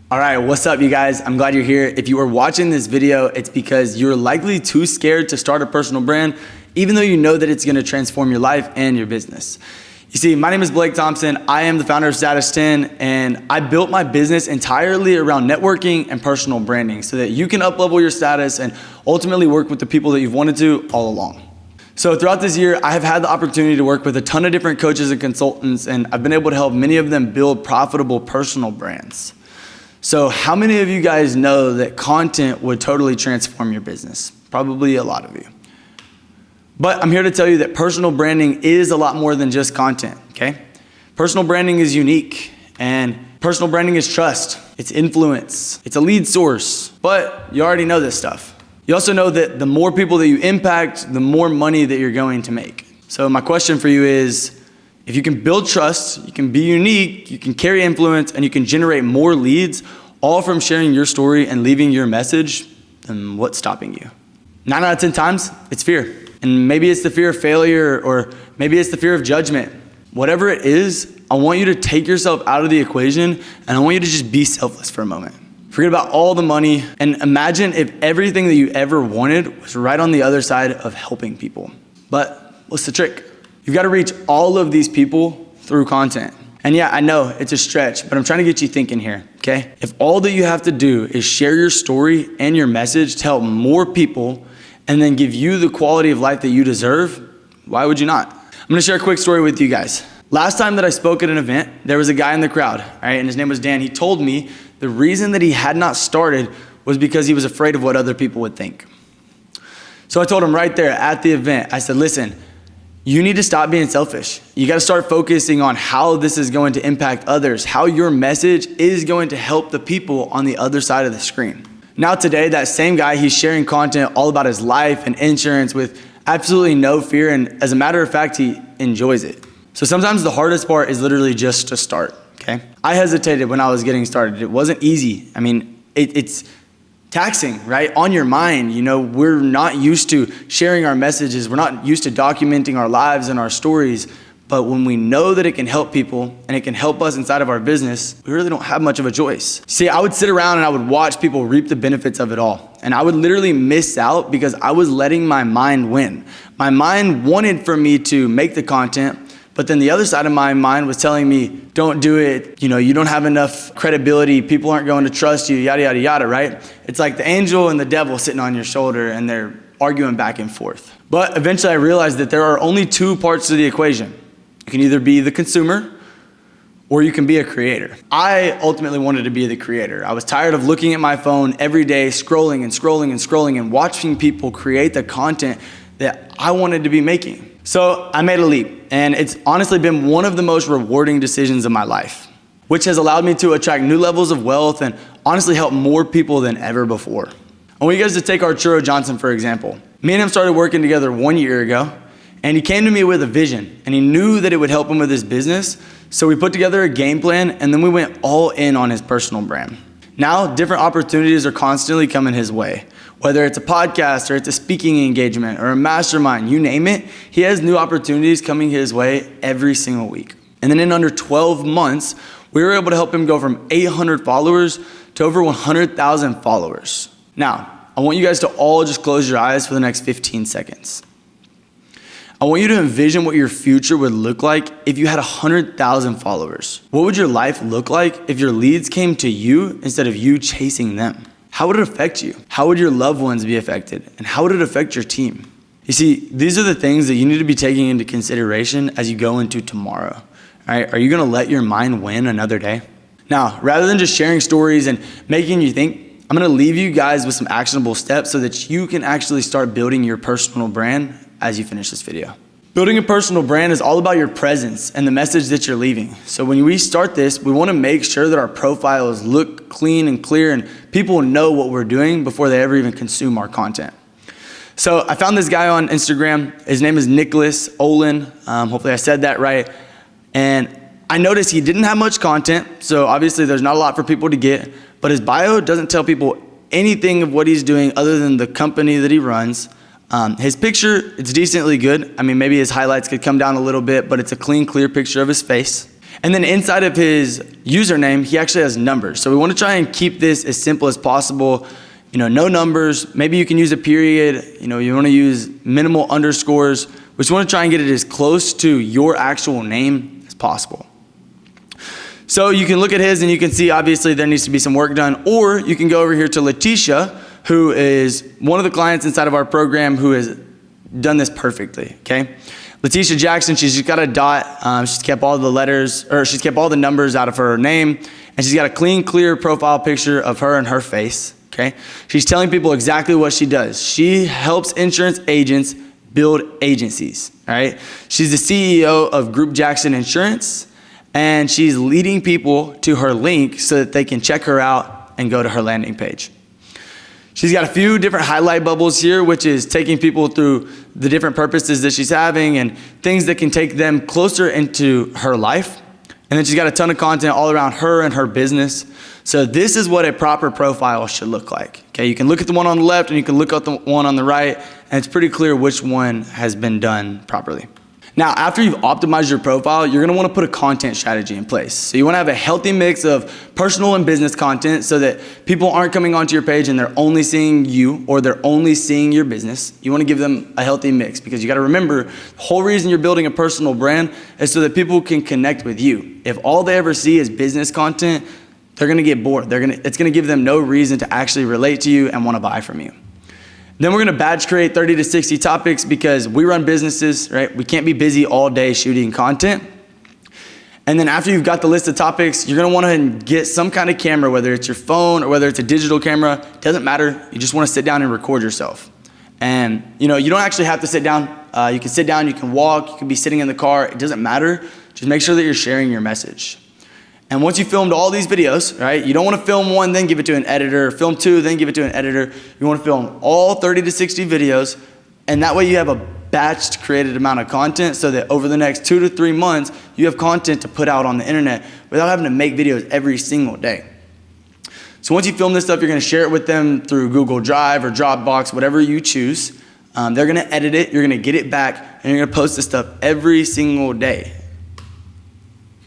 All right, what's up you guys? I'm glad you're here. If you are watching this video, it's because you're likely too scared to start a personal brand, even though you know that it's gonna transform your life and your business. You see, my name is Blake Thompson. I am the founder of Status 10, and I built my business entirely around networking and personal branding so that you can up-level your status and ultimately work with the people that you've wanted to all along. So throughout this year, I have had the opportunity to work with a ton of different coaches and consultants, and I've been able to help many of them build profitable personal brands. So how many of you guys know that content would totally transform your business? Probably a lot of you. But I'm here to tell you that personal branding is a lot more than just content, okay? Personal branding is unique, and personal branding is trust, it's influence, it's a lead source, but you already know this stuff. You also know that the more people that you impact, the more money that you're going to make. So my question for you is, if you can build trust, you can be unique, you can carry influence, and you can generate more leads, all from sharing your story and leaving your message, then what's stopping you? 9 out of 10 times, it's fear. And maybe it's the fear of failure, or maybe it's the fear of judgment. Whatever it is, I want you to take yourself out of the equation, and I want you to just be selfless for a moment. Forget about all the money, and imagine if everything that you ever wanted was right on the other side of helping people. But what's the trick? You've got to reach all of these people through content. And yeah, I know it's a stretch, but I'm trying to get you thinking here, okay? If all that you have to do is share your story and your message to help more people and then give you the quality of life that you deserve, why would you not? I'm gonna share a quick story with you guys. Last time that I spoke at an event, there was a guy in the crowd, all right, and his name was Dan. He told me the reason that he had not started was because he was afraid of what other people would think. So I told him right there at the event, I said, listen, you need to stop being selfish. You gotta start focusing on how this is going to impact others, how your message is going to help the people on the other side of the screen. Now today, that same guy, he's sharing content all about his life and insurance with absolutely no fear, and as a matter of fact, he enjoys it. So sometimes the hardest part is literally just to start, okay? I hesitated when I was getting started. It wasn't easy. I mean, it's taxing, right? On your mind, you know, we're not used to sharing our messages. We're not used to documenting our lives and our stories. But when we know that it can help people and it can help us inside of our business, we really don't have much of a choice. See, I would sit around and I would watch people reap the benefits of it all. And I would literally miss out because I was letting my mind win. My mind wanted for me to make the content, but then the other side of my mind was telling me, don't do it, you know, you don't have enough credibility, people aren't going to trust you, yada, yada, yada, right? It's like the angel and the devil sitting on your shoulder and they're arguing back and forth. But eventually I realized that there are only two parts to the equation. You can either be the consumer or you can be a creator. I ultimately wanted to be the creator. I was tired of looking at my phone every day, scrolling and scrolling and scrolling and watching people create the content that I wanted to be making. So I made a leap, and it's honestly been one of the most rewarding decisions of my life, which has allowed me to attract new levels of wealth and honestly help more people than ever before. I want you guys to take Arturo Johnson, for example. Me and him started working together 1 year ago, and he came to me with a vision, and he knew that it would help him with his business, so we put together a game plan, and then we went all in on his personal brand. Now, different opportunities are constantly coming his way. Whether it's a podcast or it's a speaking engagement or a mastermind, you name it, he has new opportunities coming his way every single week. And then in under 12 months, we were able to help him go from 800 followers to over 100,000 followers. Now, I want you guys to all just close your eyes for the next 15 seconds. I want you to envision what your future would look like if you had 100,000 followers. What would your life look like if your leads came to you instead of you chasing them? How would it affect you? How would your loved ones be affected? And how would it affect your team? You see, these are the things that you need to be taking into consideration as you go into tomorrow. All right? Are you gonna let your mind win another day? Now, rather than just sharing stories and making you think, I'm gonna leave you guys with some actionable steps so that you can actually start building your personal brand as you finish this video. Building a personal brand is all about your presence and the message that you're leaving. So when we start this, we wanna make sure that our profiles look clean and clear and people know what we're doing before they ever even consume our content. So I found this guy on Instagram. His name is Nicholas Olin. Hopefully I said that right. And I noticed he didn't have much content, so obviously there's not a lot for people to get, but his bio doesn't tell people anything of what he's doing other than the company that he runs. His picture, it's decently good. I mean, maybe his highlights could come down a little bit, but it's a clean, clear picture of his face. And then inside of his username, he actually has numbers. So we want to try and keep this as simple as possible. No numbers. Maybe you can use a period. You want to use minimal underscores. We just want to try and get it as close to your actual name as possible. So you can look at his and you can see obviously there needs to be some work done. Or you can go over here to Letitia, who is one of the clients inside of our program who has done this perfectly, okay? Letitia Jackson, she's just got a dot. She's kept all the letters, or she's kept all the numbers out of her name. And she's got a clean, clear profile picture of her and her face. Okay? She's telling people exactly what she does. She helps insurance agents build agencies, all right? She's the CEO of Group Jackson Insurance, and she's leading people to her link so that they can check her out and go to her landing page. She's got a few different highlight bubbles here, which is taking people through the different purposes that she's having and things that can take them closer into her life. And then she's got a ton of content all around her and her business. So this is what a proper profile should look like. Okay, you can look at the one on the left and you can look at the one on the right, and it's pretty clear which one has been done properly. Now, after you've optimized your profile, you're gonna wanna put a content strategy in place. So you wanna have a healthy mix of personal and business content so that people aren't coming onto your page and they're only seeing you or they're only seeing your business. You wanna give them a healthy mix because you gotta remember, the whole reason you're building a personal brand is so that people can connect with you. If all they ever see is business content, they're gonna get bored. It's gonna give them no reason to actually relate to you and wanna buy from you. Then we're gonna batch create 30 to 60 topics because we run businesses, right? We can't be busy all day shooting content. And then after you've got the list of topics, you're gonna wanna get some kind of camera, whether it's your phone or whether it's a digital camera, it doesn't matter. You just wanna sit down and record yourself. And you don't actually have to sit down. You can sit down, you can walk, you can be sitting in the car, it doesn't matter. Just make sure that you're sharing your message. And once you filmed all these videos, right, you don't want to film one, then give it to an editor, film two, then give it to an editor. You want to film all 30 to 60 videos, and that way you have a batched created amount of content so that over the next 2 to 3 months, you have content to put out on the internet without having to make videos every single day. So once you film this stuff, you're going to share it with them through Google Drive or Dropbox, whatever you choose. They're going to edit it, you're going to get it back, and you're going to post this stuff every single day.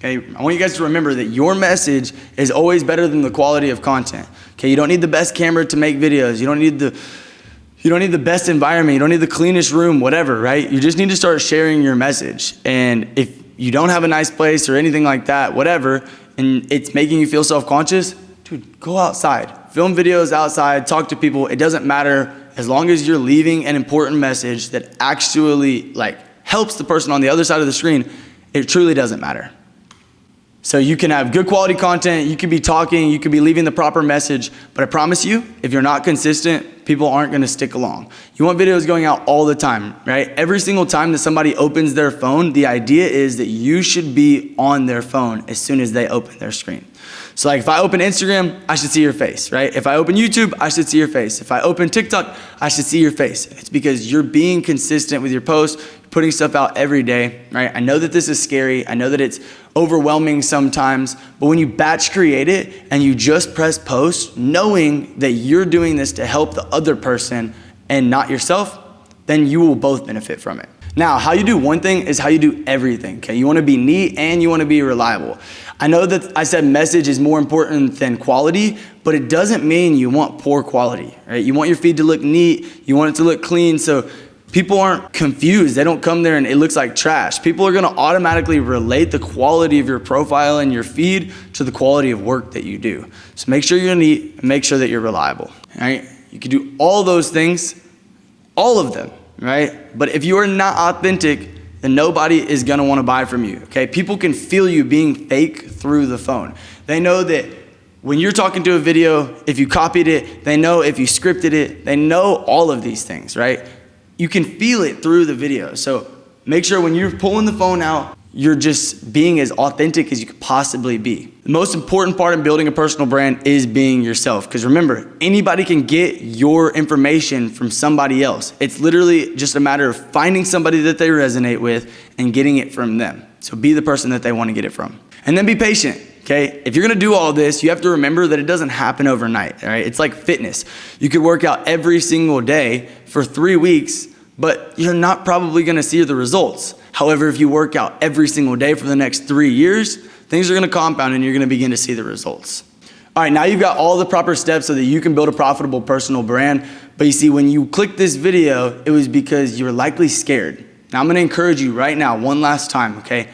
Okay, I want you guys to remember that your message is always better than the quality of content. Okay, you don't need the best camera to make videos. You don't need the best environment. You don't need the cleanest room, whatever, right? You just need to start sharing your message. And if you don't have a nice place or anything like that, whatever, and it's making you feel self-conscious, dude, go outside. Film videos outside, talk to people. It doesn't matter as long as you're leaving an important message that actually helps the person on the other side of the screen. It truly doesn't matter. So you can have good quality content, you could be talking, you could be leaving the proper message, but I promise you, if you're not consistent, people aren't gonna stick along. You want videos going out all the time, right? Every single time that somebody opens their phone, the idea is that you should be on their phone as soon as they open their screen. So if I open Instagram, I should see your face, right? If I open YouTube, I should see your face. If I open TikTok, I should see your face. It's because you're being consistent with your posts, putting stuff out every day, right? I know that this is scary. I know that it's overwhelming sometimes, but when you batch create it and you just press post, knowing that you're doing this to help the other person and not yourself, then you will both benefit from it. Now, how you do one thing is how you do everything, okay? You wanna be neat and you wanna be reliable. I know that I said message is more important than quality, but it doesn't mean you want poor quality, right? You want your feed to look neat, you want it to look clean, so people aren't confused. They don't come there and it looks like trash. People are gonna automatically relate the quality of your profile and your feed to the quality of work that you do. So make sure you're neat and make sure that you're reliable, right? You can do all those things, all of them, right? But if you are not authentic, then nobody is gonna wanna buy from you, okay? People can feel you being fake through the phone. They know that when you're talking to a video, if you copied it, they know if you scripted it, they know all of these things, right? You can feel it through the video. So make sure when you're pulling the phone out, you're just being as authentic as you could possibly be. The most important part in building a personal brand is being yourself. Because remember, anybody can get your information from somebody else. It's literally just a matter of finding somebody that they resonate with and getting it from them. So be the person that they want to get it from. And then be patient. Okay, if you're gonna do all this, you have to remember that it doesn't happen overnight, all right? It's like fitness. You could work out every single day for 3 weeks, but you're not probably gonna see the results. However, if you work out every single day for the next 3 years, things are gonna compound and you're gonna begin to see the results. All right, now you've got all the proper steps so that you can build a profitable personal brand. But you see, when you clicked this video, it was because you were likely scared. Now I'm gonna encourage you right now, one last time, okay?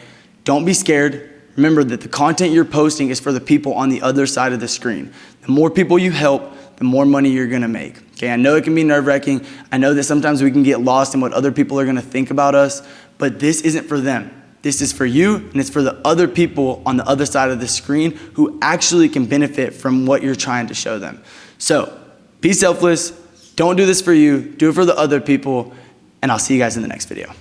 Don't be scared. Remember that the content you're posting is for the people on the other side of the screen. The more people you help, the more money you're gonna make. Okay, I know it can be nerve-wracking. I know that sometimes we can get lost in what other people are gonna think about us, but this isn't for them. This is for you, and it's for the other people on the other side of the screen who actually can benefit from what you're trying to show them. So, be selfless. Don't do this for you. Do it for the other people, and I'll see you guys in the next video.